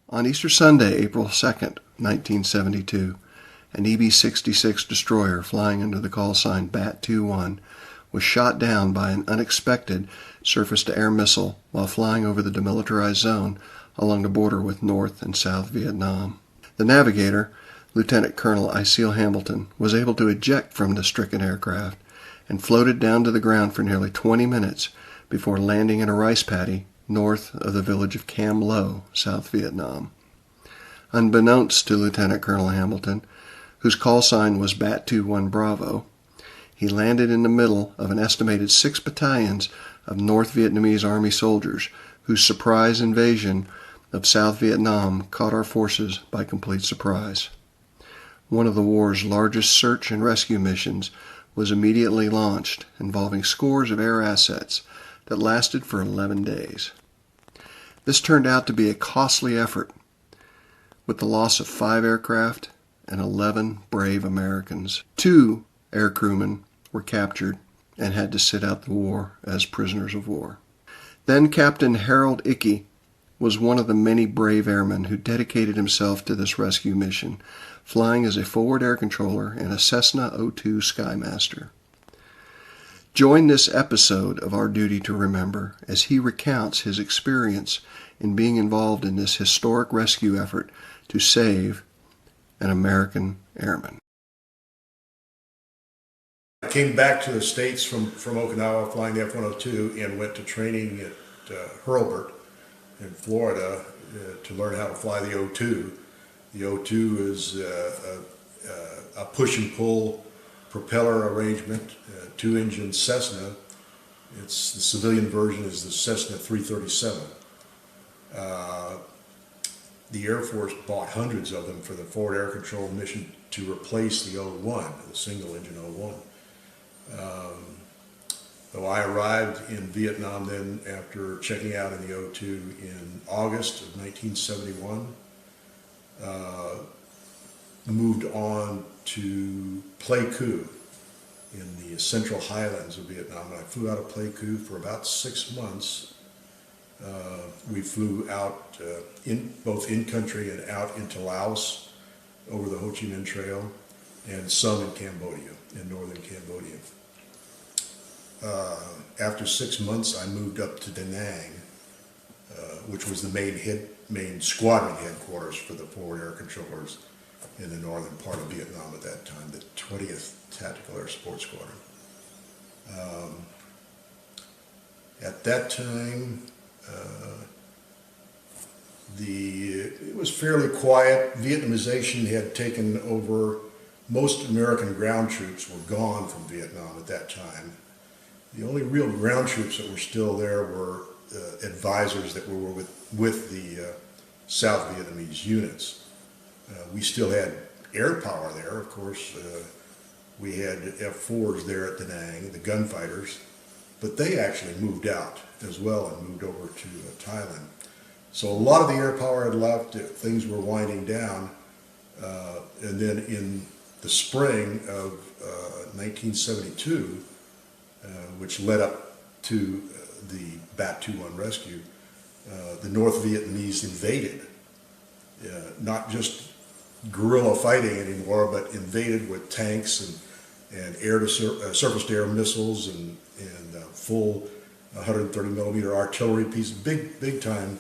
On Easter Sunday, April 2nd, 1972, an EB-66 destroyer flying under the call sign BAT-21 was shot down by an unexpected surface-to-air missile while flying over the demilitarized zone along the border with North and South Vietnam. The navigator, Lt Col Iceal Hambelton, was able to eject from the stricken aircraft and floated down to the ground for nearly 20 minutes before landing in a rice paddy north of the village of Cam Lo, South Vietnam. Unbeknownst to Lt Col Hambelton, whose call sign was BAT-21 Bravo, he landed in the middle of an estimated 6 battalions of North Vietnamese Army soldiers whose surprise invasion of South Vietnam caught our forces by complete surprise. One of the war's largest search and rescue missions was immediately launched, involving scores of air assets that lasted for 11 days. This turned out to be a costly effort, with the loss of 5 aircraft and 11 brave Americans. 2 air crewmen were captured and had to sit out the war as prisoners of war. Then Captain Harold Icke was one of the many brave airmen who dedicated himself to this rescue mission, flying as a forward air controller in a Cessna 02 Skymaster. Join this episode of Our Duty to Remember as he recounts his experience in being involved in this historic rescue effort to save an American airman. I came back to the States from Okinawa flying the F-102 and went to training at Hurlburt in Florida to learn how to fly the O2. The O2 is a push and pull propeller arrangement, 2-engine Cessna. The civilian version is the Cessna 337. The Air Force bought hundreds of them for the forward air control mission to replace the O1, the single engine O1. Though I arrived in Vietnam then after checking out in the O2 in August of 1971, moved on to Pleiku in the central highlands of Vietnam. And I flew out of Pleiku for about 6 months. We flew out both in country and out into Laos over the Ho Chi Minh Trail, and some in Cambodia, in northern Cambodia. After 6 months, I moved up to Da Nang, which was the main squadron headquarters for the forward air controllers in the northern part of Vietnam at that time, the 20th Tactical Air Support Squadron. At that time, it was fairly quiet. Vietnamization had taken over. Most American ground troops were gone from Vietnam at that time. The only real ground troops that were still there were advisors that were with the South Vietnamese units. We still had air power there, of course. We had F-4s there at Da Nang, the gunfighters, but they actually moved out as well and moved over to Thailand. So a lot of the air power had left, things were winding down, and then in the spring of 1972, which led up to the BAT-21 rescue, the North Vietnamese invaded. Not just guerrilla fighting anymore, but invaded with tanks and surface-to-air missiles and full 130 millimeter artillery pieces, big time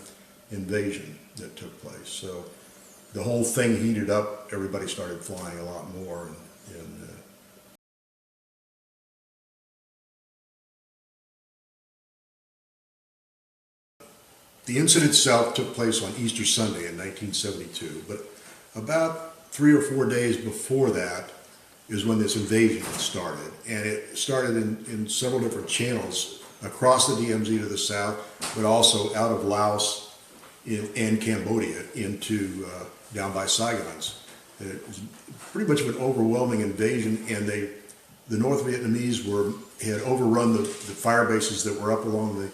invasion that took place. So the whole thing heated up. Everybody started flying a lot more, the incident itself took place on Easter Sunday in 1972, but about 3 or 4 days before that is when this invasion started. And it started in several different channels across the DMZ to the south, but also out of Laos and Cambodia into down by Saigons. It was pretty much of an overwhelming invasion, and the North Vietnamese had overrun the fire bases that were up along the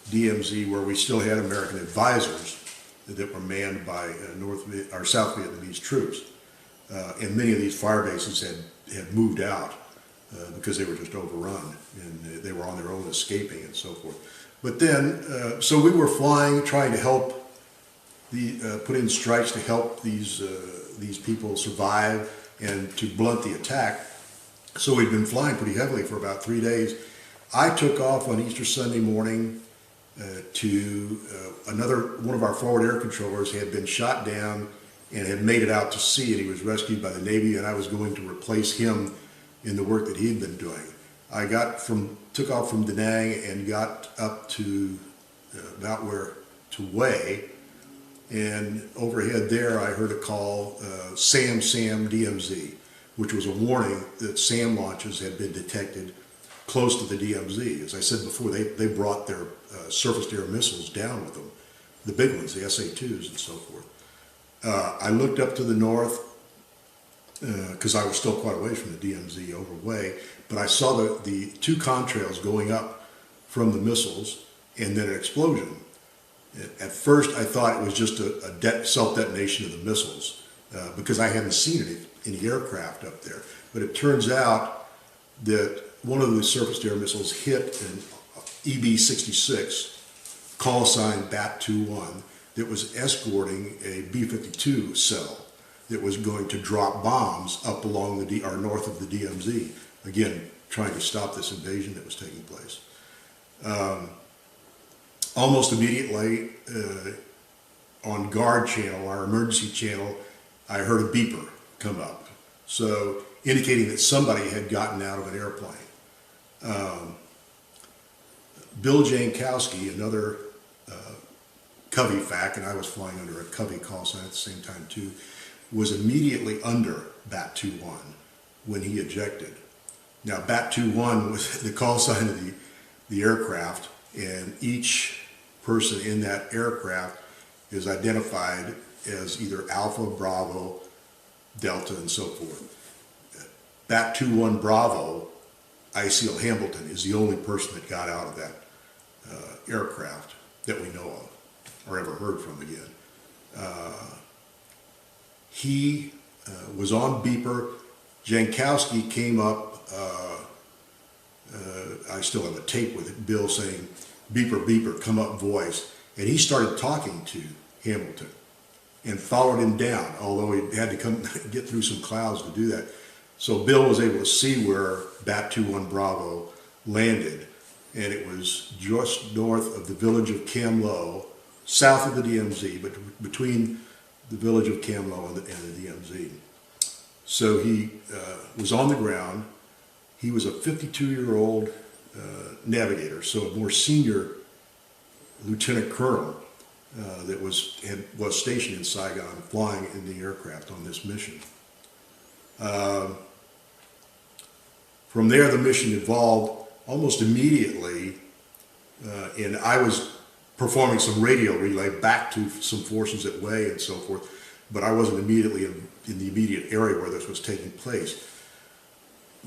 DMZ, where we still had American advisors that were manned by South Vietnamese troops. And many of these fire bases had moved out because they were just overrun, and they were on their own escaping and so forth. But then, so we were flying, trying to help put in strikes to help these people survive and to blunt the attack. So we'd been flying pretty heavily for about 3 days. I took off on Easter Sunday morning to another one of our forward air controllers had been shot down and had made it out to sea, and he was rescued by the Navy, and I was going to replace him in the work that he had been doing. I took off from Da Nang and got up to about to Hue, and overhead there I heard a call, SAM DMZ, which was a warning that SAM launches had been detected close to the DMZ. As I said before, they brought their surface-to-air missiles down with them, the big ones, the SA-2s and so forth. I looked up to the north because I was still quite a ways from the DMZ over Hue, but I saw the two contrails going up from the missiles and then an explosion. At first I thought it was just a self-detonation of the missiles because I hadn't seen any aircraft up there. But it turns out that one of the surface-to-air missiles hit an EB-66 call sign BAT-21 that was escorting a B-52 cell that was going to drop bombs up along or north of the DMZ, again, trying to stop this invasion that was taking place. Almost immediately, on guard channel, our emergency channel, I heard a beeper come up, so indicating that somebody had gotten out of an airplane. Bill Jankowski, another Covey FAC, and I was flying under a Covey call sign at the same time too, was immediately under BAT-21 when he ejected. Now BAT-21 was the call sign of the aircraft, and each person in that aircraft is identified as either Alpha, Bravo, Delta, and so forth. BAT-21 Bravo, Iceal Hambelton, is the only person that got out of that aircraft that we know of or ever heard from again. He was on beeper. Jankowski came up, I still have a tape with it, Bill saying, beeper, beeper, come up voice. And he started talking to Hambelton and followed him down, although he had to come get through some clouds to do that. So Bill was able to see where BAT-21 Bravo landed, and it was just north of the village of Cam-Lo, south of the DMZ, but between the village of Cam-Lo and the DMZ. So he was on the ground. He was a 52-year-old navigator, so a more senior lieutenant colonel that was stationed in Saigon, flying in the aircraft on this mission. From there, the mission evolved almost immediately, and I was performing some radio relay back to some forces at Hue and so forth, but I wasn't immediately in the immediate area where this was taking place.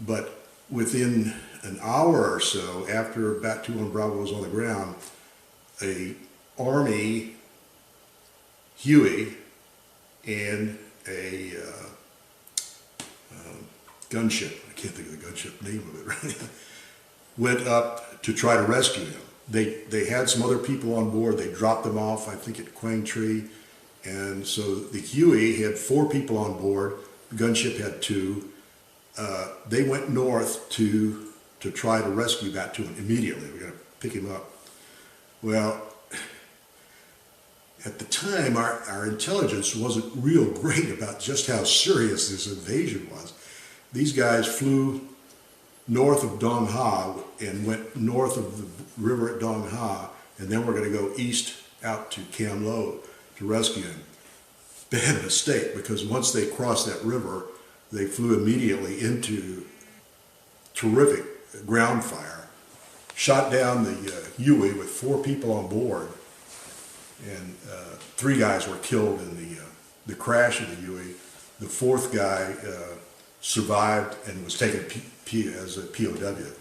But within an hour or so after BAT-21 Bravo was on the ground, a Army Huey and a gunship, I can't think of the gunship name of it right now, went up to try to rescue him. They had some other people on board. They dropped them off, I think, at Quang Tri. And so the Huey had 4 people on board. The gunship had 2. They went north to try to rescue BAT-21 immediately. We're going to pick him up. Well, at the time, our intelligence wasn't real great about just how serious this invasion was. These guys flew north of Dong Ha and went north of the river at Dong Ha, and then we're going to go east out to Cam Lo to rescue him. Bad mistake, because once they crossed that river, they flew immediately into terrific ground fire, shot down the Huey with 4 people on board, and 3 guys were killed in the crash of the Huey. The 4th guy survived and was taken as a POW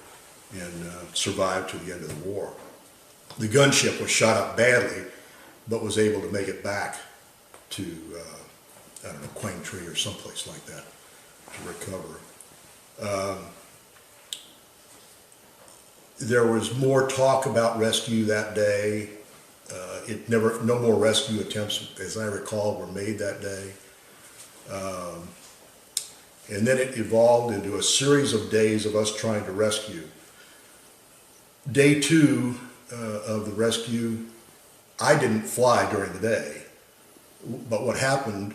and survived to the end of the war. The gunship was shot up badly, but was able to make it back to, I don't know, Quang Tri or someplace like that to recover. There was more talk about rescue that day. No more rescue attempts, as I recall, were made that day. And then it evolved into a series of days of us trying to rescue. Day 2 of the rescue, I didn't fly during the day, but what happened,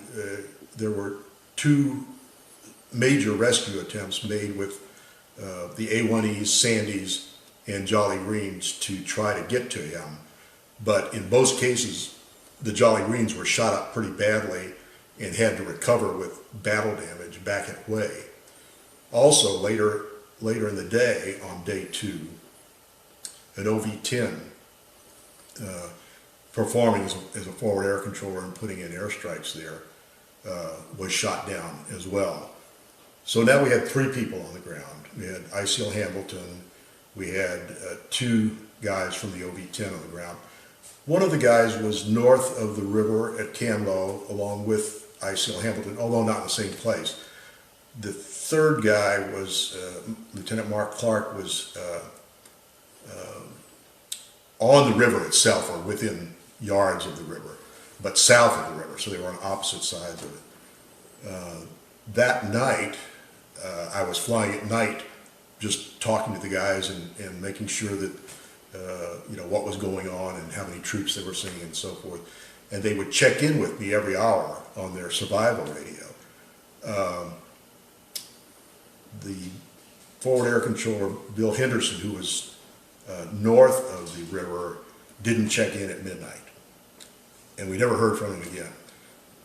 there were 2 major rescue attempts made with the A1Es, Sandys, and Jolly Greens to try to get to him. But in both cases, the Jolly Greens were shot up pretty badly and had to recover with battle damage back and away. Also, later in the day, on day 2, an OV-10 performing as a forward air controller and putting in airstrikes there was shot down as well. So now we had 3 people on the ground. We had Iceal Hambelton, we had 2 guys from the OV-10 on the ground. One of the guys was north of the river at Kamlo, along with Iceal Hambelton, although not in the same place. The 3rd guy was Lieutenant Mark Clark, was on the river itself, or within yards of the river, but south of the river, so they were on opposite sides of it. That night, I was flying at night, just talking to the guys and making sure that what was going on and how many troops they were seeing and so forth. And they would check in with me every hour on their survival radio. The forward air controller, Bill Henderson, who was north of the river, didn't check in at midnight. And we never heard from him again.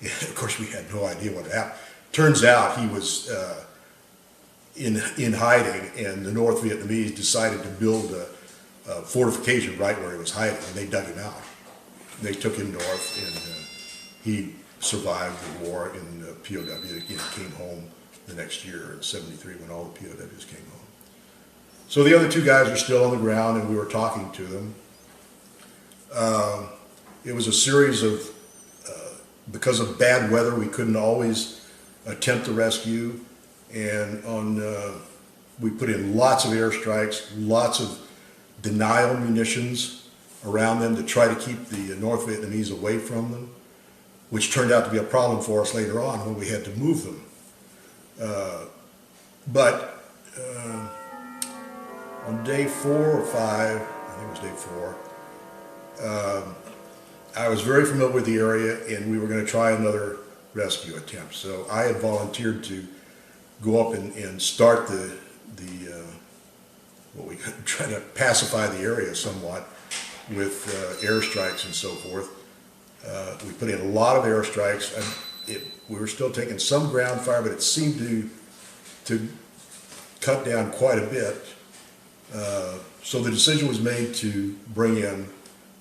Of course, we had no idea what happened. Turns out he was in hiding, and the North Vietnamese decided to build a fortification right where he was hiding, and they dug him out. They took him north, and he survived the war in the POW. He came home the next year in '73 when all the POWs came home. So the other 2 guys were still on the ground, and we were talking to them. It was a series of, because of bad weather, we couldn't always attempt the rescue, and we put in lots of airstrikes, lots of denial munitions around them to try to keep the North Vietnamese away from them, which turned out to be a problem for us later on when we had to move them. But on day 4 or 5, I think it was day 4, I was very familiar with the area, and we were going to try another rescue attempt. So I had volunteered to go up and start what we could try to pacify the area somewhat with airstrikes and so forth. We put in a lot of airstrikes. We were still taking some ground fire, but it seemed to cut down quite a bit. So the decision was made to bring in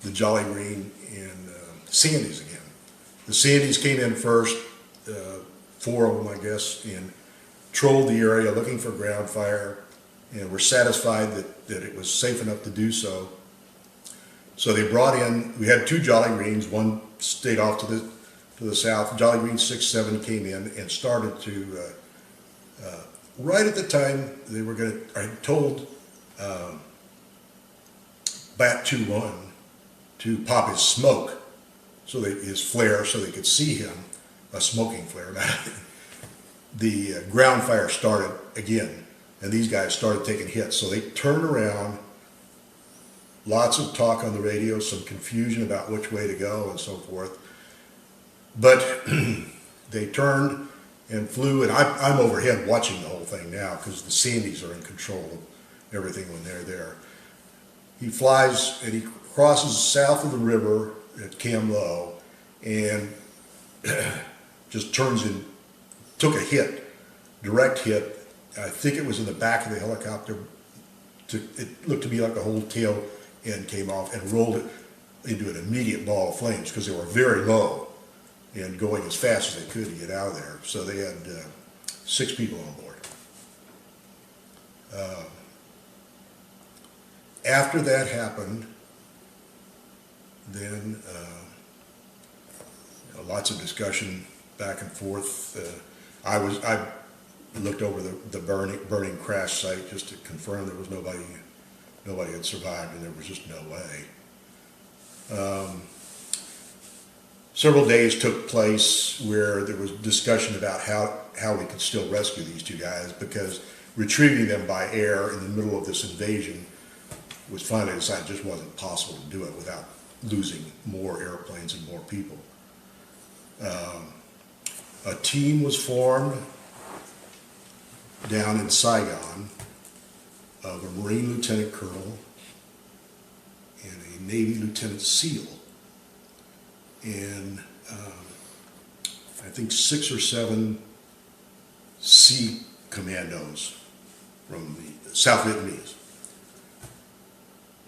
the Jolly Green and Sandys again. The Sandys came in first, 4 of them, I guess, and trolled the area looking for ground fire, and were satisfied that it was safe enough to do so. So they brought in, we had 2 Jolly Greens, one stayed off to the south. Jolly Green 6-7 came in and started to, right at the time they were going to, I told Bat 2-1 to pop his smoke, his flare, so they could see him, a smoking flare. The ground fire started again, and these guys started taking hits. So they turned around, lots of talk on the radio, some confusion about which way to go and so forth. But they turned and flew, and I'm overhead watching the whole thing now because the Sandys are in control of everything when they're there. He flies and he crosses south of the river at Kamlo and just turns in, took a hit, direct hit. I think it was in the back of the helicopter. It looked to me like the whole tail end came off and rolled it into an immediate ball of flames because they were very low and going as fast as they could to get out of there. So they had 6 people on board. After that happened, then lots of discussion back and forth. I looked over the burning crash site just to confirm there was nobody had survived, and there was just no way. Several days took place where there was discussion about how we could still rescue these two guys, because retrieving them by air in the middle of this invasion was finally decided just wasn't possible to do it without losing more airplanes and more people. A team was formed down in Saigon of a Marine Lieutenant Colonel and a Navy Lieutenant SEAL, and I think 6 or 7 Sea Commandos from the South Vietnamese.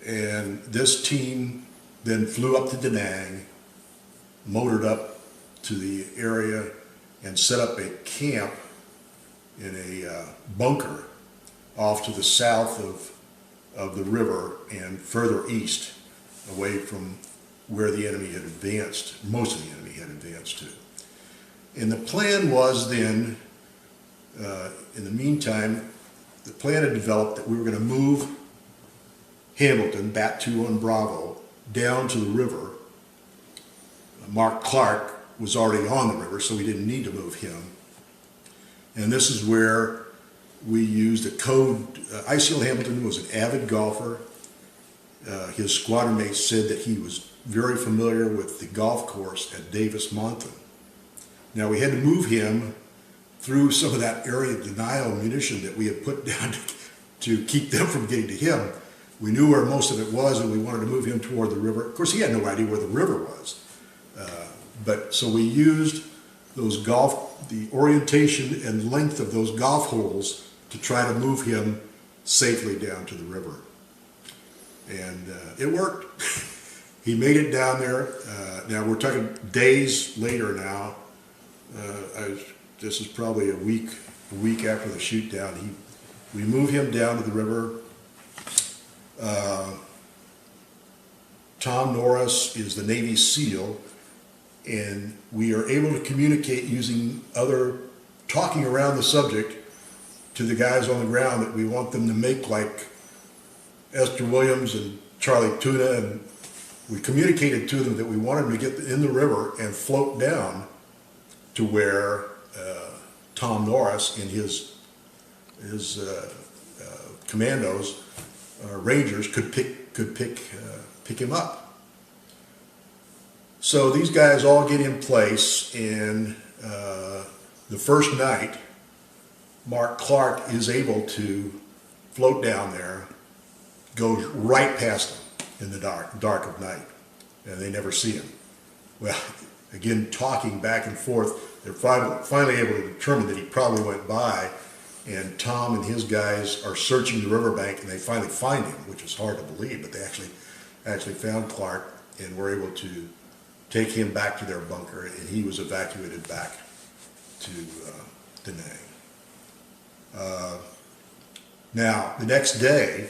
And this team then flew up to Da Nang, motored up to the area, and set up a camp in a bunker off to the south of the river and further east, away from where the enemy had advanced, most of the enemy had advanced to. And the plan was then, in the meantime, the plan had developed that we were going to move Hambelton, Bat 2-1 Bravo, down to the river. Mark Clark was already on the river, so we didn't need to move him. And this is where we used a code. Iceal Hambelton was an avid golfer. His squadron mates said that he was very familiar with the golf course at Davis Mountain. Now we had to move him through some of that area of denial munition that we had put down to keep them from getting to him. We knew where most of it was, and we wanted to move him toward the river. Of course, he had no idea where the river was. So we used the orientation and length of those golf holes to try to move him safely down to the river. And it worked. He made it down there. Now we're talking days later now. This is probably a week after the shoot down. We move him down to the river. Tom Norris is the Navy SEAL, and we are able to communicate using talking around the subject to the guys on the ground that we want them to make like Esther Williams and Charlie Tuna, and we communicated to them that we wanted them to get in the river and float down to where Tom Norris and his commandos, Rangers, could pick him up. So these guys all get in place, and the first night, Mark Clark is able to float down there, goes right past them in the dark of night, and they never see him. Well, again, talking back and forth, they're finally able to determine that he probably went by, and Tom and his guys are searching the riverbank, and they finally find him, which is hard to believe, but they actually found Clark and were able to take him back to their bunker, and he was evacuated back to Da Nang. Now, the next day,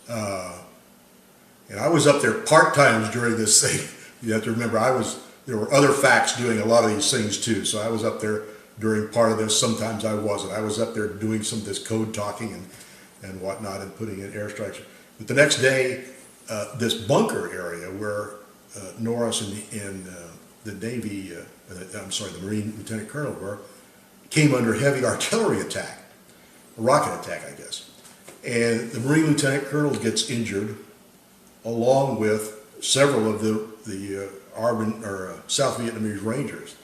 and I was up there part-time during this thing. You have to remember, there were other facts doing a lot of these things too, so I was up there during part of this. Sometimes I wasn't. I was up there doing some of this code talking and whatnot, and putting in airstrikes. But the next day, this bunker area where Norris and the Navy, the Marine Lieutenant Colonel came under heavy artillery attack, a rocket attack, I guess. And the Marine Lieutenant Colonel gets injured, along with several of the South Vietnamese Rangers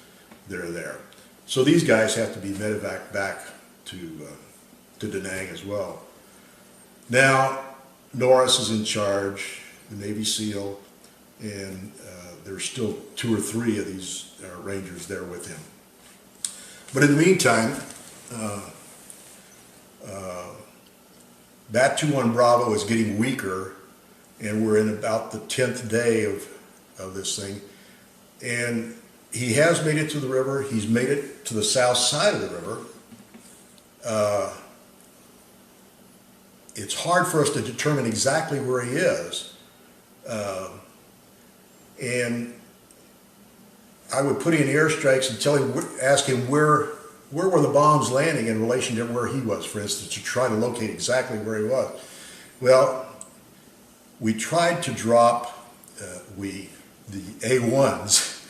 that are there. So these guys have to be medevaced back to Da Nang as well. Now, Norris is in charge, the Navy SEAL, and there's still 2 or 3 of these Rangers there with him. But in the meantime, Bat 2-1 Bravo is getting weaker, and we're in about the 10th day of this thing. And he has made it to the river. He's made it to the south side of the river. It's hard for us to determine exactly where he is. And I would put in airstrikes and ask him where were the bombs landing in relation to where he was, for instance, to try to locate exactly where he was. Well, we tried to drop the A1s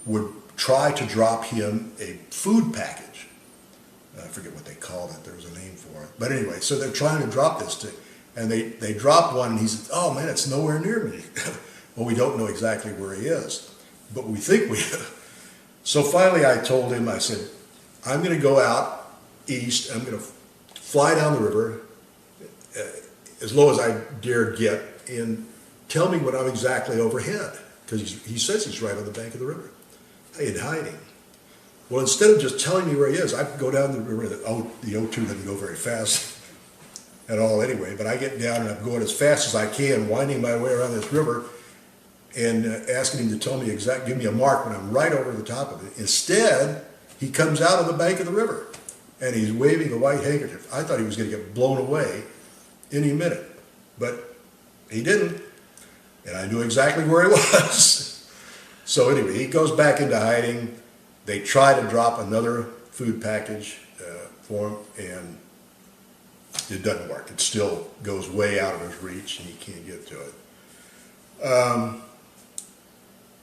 would try to drop him a food package. I forget what they called it. There was a name for it. But anyway, so they're trying to drop this to, and they dropped one, and he said, "Oh man, it's nowhere near me." Well, we don't know exactly where he is, but we think we. So finally, I told him, I said, "I'm going to go out east. I'm going to fly down the river as low as I dare get, and tell me when I'm exactly overhead," because he says he's right on the bank of the river, in hiding. Well, instead of just telling me where he is, I go down the river. The O2 doesn't go very fast at all anyway, but I get down and I'm going as fast as I can, winding my way around this river and asking him to tell me give me a mark when I'm right over the top of it. Instead, he comes out on the bank of the river and he's waving a white handkerchief. I thought he was going to get blown away any minute, but he didn't, and I knew exactly where he was. So anyway, he goes back into hiding. They try to drop another food package for him, and it doesn't work. It still goes way out of his reach, and he can't get to it.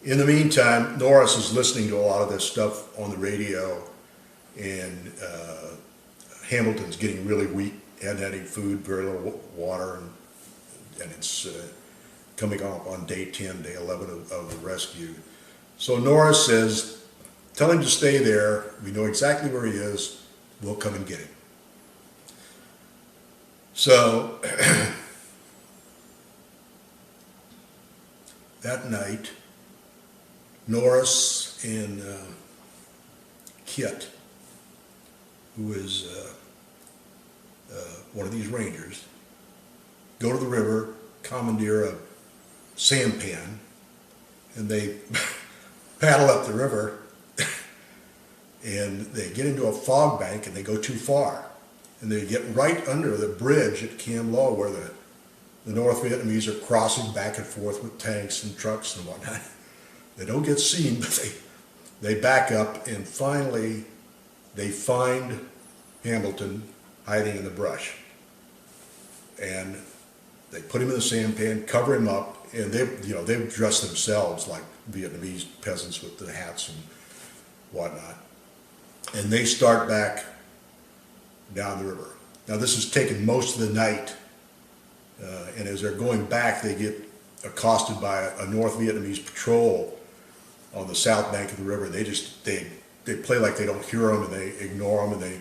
In the meantime, Norris is listening to a lot of this stuff on the radio, and Hambelton's getting really weak, hadn't had any food, very little water, and it's coming up on day 10, day 11 of the rescue. So Norris says, "Tell him to stay there. We know exactly where he is. We'll come and get him." So that night, Norris and Kit, who is one of these rangers, go to the river, commandeer a sampan, and they paddle up the river, and they get into a fog bank and they go too far. And they get right under the bridge at Cam Lo, where the North Vietnamese are crossing back and forth with tanks and trucks and whatnot. They don't get seen, but they back up, and finally they find Hambelton hiding in the brush. And they put him in the sampan, cover him up, and they've dressed themselves like Vietnamese peasants with the hats and whatnot. And they start back down the river. Now this has taken most of the night, and as they're going back, they get accosted by a North Vietnamese patrol on the south bank of the river. They play like they don't hear them, and they ignore them, and they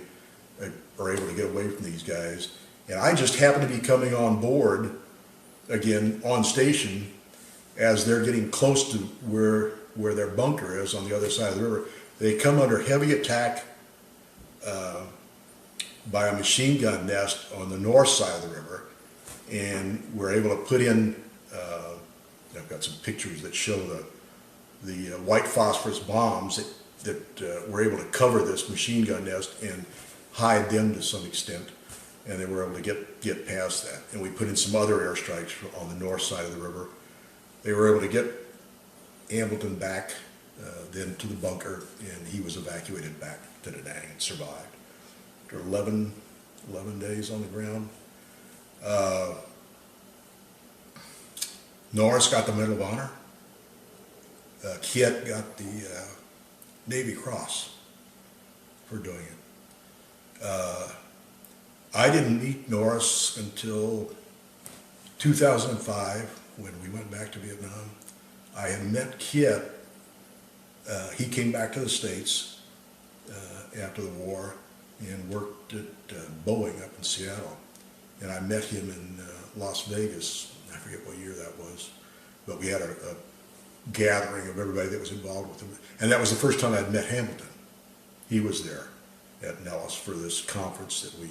are able to get away from these guys. And I just happen to be coming on board again on station as they're getting close to where their bunker is on the other side of the river. They come under heavy attack by a machine gun nest on the north side of the river, and we're able to put in, I've got some pictures that show the white phosphorus bombs that were able to cover this machine gun nest and hide them to some extent, and they were able to get past that. And we put in some other airstrikes on the north side of the river. They were able to get Hambelton back then to the bunker, and he was evacuated back to Da Nang and survived. After 11 days on the ground. Norris got the Medal of Honor. Kit got the Navy Cross for doing it. I didn't meet Norris until 2005 when we went back to Vietnam. I had met Kit. He came back to the States after the war and worked at Boeing up in Seattle. And I met him in Las Vegas. I forget what year that was, but we had a gathering of everybody that was involved with him. And that was the first time I'd met Hambelton. He was there at Nellis for this conference that we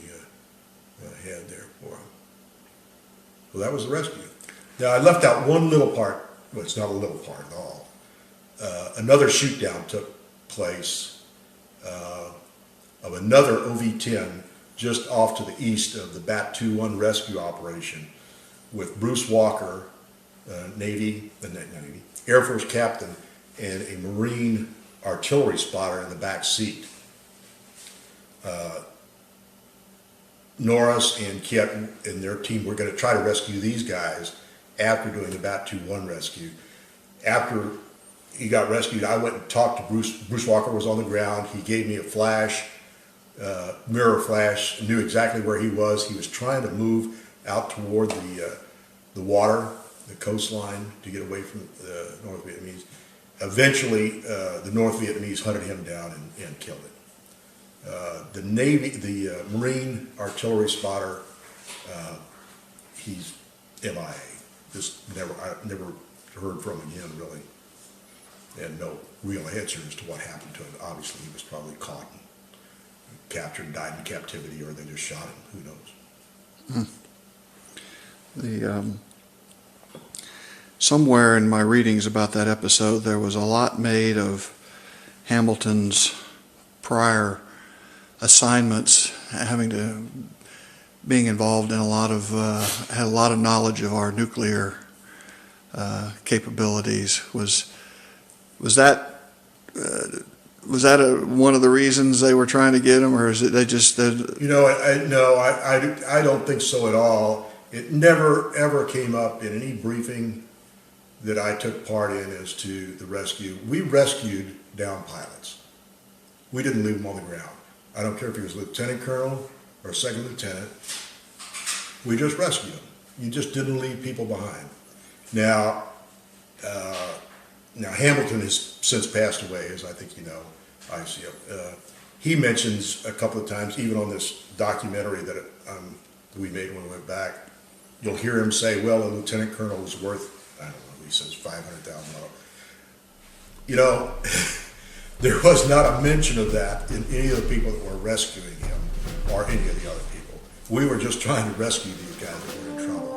had there for him. Well, that was the rescue. Now, I left out one little part. Well, it's not a little part at all. Another shootdown took place of another OV-10 just off to the east of the Bat 2-1 rescue operation with Bruce Walker, Air Force captain, and a Marine artillery spotter in the back seat. Norris and Kit and their team were going to try to rescue these guys after doing the Bat 2-1 rescue. after he got rescued, I went and talked to Bruce. Bruce Walker was on the ground. He gave me a flash, mirror flash, knew exactly where he was. He was trying to move out toward the water, the coastline, to get away from the North Vietnamese. Eventually, the North Vietnamese hunted him down and killed him. The Navy, the Marine artillery spotter, he's MIA. I never heard from him again, really. And no real answer as to what happened to him. Obviously, he was probably caught and captured, died in captivity, or they just shot him. Who knows? Somewhere in my readings about that episode, there was a lot made of Hambelton's prior assignments, being involved in a lot of, had a lot of knowledge of our nuclear capabilities. Was that one of the reasons they were trying to get him, or is it they just? No, I don't think so at all. It never ever came up in any briefing that I took part in as to the rescue. We rescued down pilots. We didn't leave them on the ground. I don't care if he was lieutenant colonel or second lieutenant. We just rescued them. You just didn't leave people behind. Now Hambelton has since passed away, as I think you know, ICF. He mentions a couple of times, even on this documentary that we made when we went back, you'll hear him say, well, a lieutenant colonel was worth, I don't know, he says $500,000. You know, there was not a mention of that in any of the people that were rescuing him or any of the other people. We were just trying to rescue these guys that were in trouble.